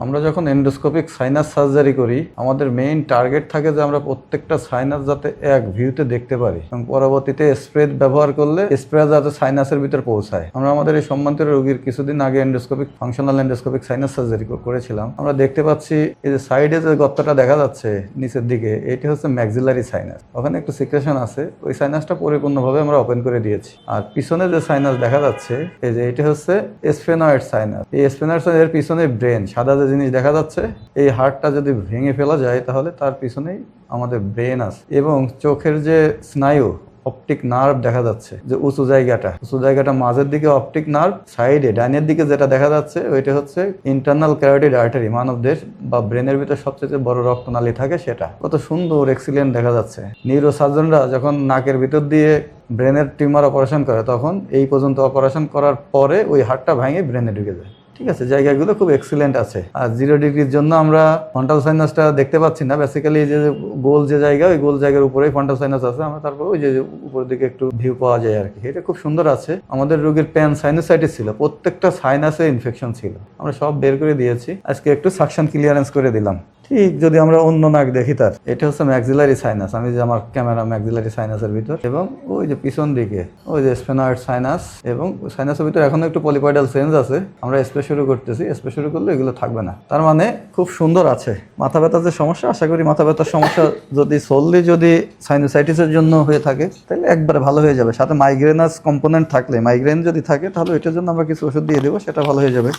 আমরা যখন endoscopic sinus surgery করি আমাদের মেইন টার্গেট থাকে যে আমরা প্রত্যেকটা সাইনাস যাতে এক ভিউতে দেখতে পারি এবং পরবর্তীতে স্প্রে ব্যবহার করলে স্প্রে যাতে সাইনাসের ভিতর পৌঁছায়। আমরা আমাদের এই সম্মানিত রোগীর কিছুদিন আগে endoscopic functional endoscopic sinus surgery করেছিলাম। আমরা দেখতে পাচ্ছি এই যে সাইডে যে গর্তটা দেখা যাচ্ছে নিচের দিকে, এটি হচ্ছে ম্যাক্সিলারি সাইনাস। ওখানে একটু সিক্রেশন আছে, ওই সাইনাসটা পরিপূর্ণভাবে আমরা ওপেন করে দিয়েছি। আর পিছনে যে সাইনাস দেখা যাচ্ছে এই যে এটি হচ্ছে স্ফেনয়েড সাইনাস। এই স্ফেনয়েড সাইনাসের পিছনে ব্রেন, সাদা যে জিনিস দেখা যাচ্ছে, এই হাড়টা যদি ভেঙে ফেলা যায় তাহলে তার পিছনেই আমাদের ব্রেন আছে। এবং চোখের যে স্নায়ু অপটিক নার্ভ দেখা যাচ্ছে, যে উঁচু জায়গাটা মাঝের দিকে অপটিক নার্ভ, সাইডে ডাইনের দিকে যেটা দেখা যাচ্ছে ওইটা হচ্ছে ইন্টারনাল ক্যারোটিড আর্টারি, মানবদেহ বা ব্রেনের ভিতরে সবচেয়ে বড় রক্তনালী থাকে সেটা। কত সুন্দর এক্সিলেন্ট দেখা যাচ্ছে। নিউরোসার্জনরা যখন নাকের ভিতর দিয়ে ব্রেনের টিউমার অপারেশন করে তখন এই পর্যন্ত অপারেশন করার পরে ওই হাড়টা ভেঙে ব্রেনে ঢুকে যায়। ঠিক আছে, জায়গাগুলো খুব এক্সিলেন্ট আছে। আর 0 ডিগ্রির জন্য আমরা ফ্রন্টাল সাইনাসটা দেখতে পাচ্ছি না। বেসিক্যালি যে গোল যে জায়গা, ওই গোল জায়গার উপরেই ফ্রন্টাল সাইনাস আছে। আমরা তারপর ওই যে উপরের দিকে একটু ভিউ পাওয়া যায় আর কি। এটা খুব সুন্দর আছে। আমাদের রোগীর প্যান সাইনোসাইটিস ছিল, প্রত্যেকটা সাইনাসে ইনফেকশন ছিল। আমরা সব বের করে দিয়েছি, আজকে একটু সাকশন ক্লিয়ারেন্স করে দিলাম। ঠিক যদি আমরা অন্য নাক দেখি, তার এটা হচ্ছে ম্যাক্সিলারি সাইনাস। আমি যে আমার ক্যামেরা ম্যাক্সিলারি সাইনাসের ভিতর, এবং ওই যে পিছন দিকে ওই যে স্ফেনয়েড সাইনাস, এবং সাইনাসের ভিতর এখনো একটু পলিপয়েডাল সেন্স আছে। আমরা স্প্রে শুরু করতেছি, স্প্রে শুরু করলে এগুলো থাকবে না। তার মানে খুব সুন্দর আছে। মাথা ব্যথার যে সমস্যা, আশা করি মাথা ব্যথার সমস্যা যদি সাইনোসাইটিসের জন্য হয়ে থাকে তাহলে একবারে ভালো হয়ে যাবে। সাথে মাইগ্রেনাস কম্পোনেন্ট থাকলে, মাইগ্রেন যদি থাকে তাহলে ওইটার জন্য আমরা কিছু ওষুধ দিয়ে দেবো, সেটা ভালো হয়ে যাবে।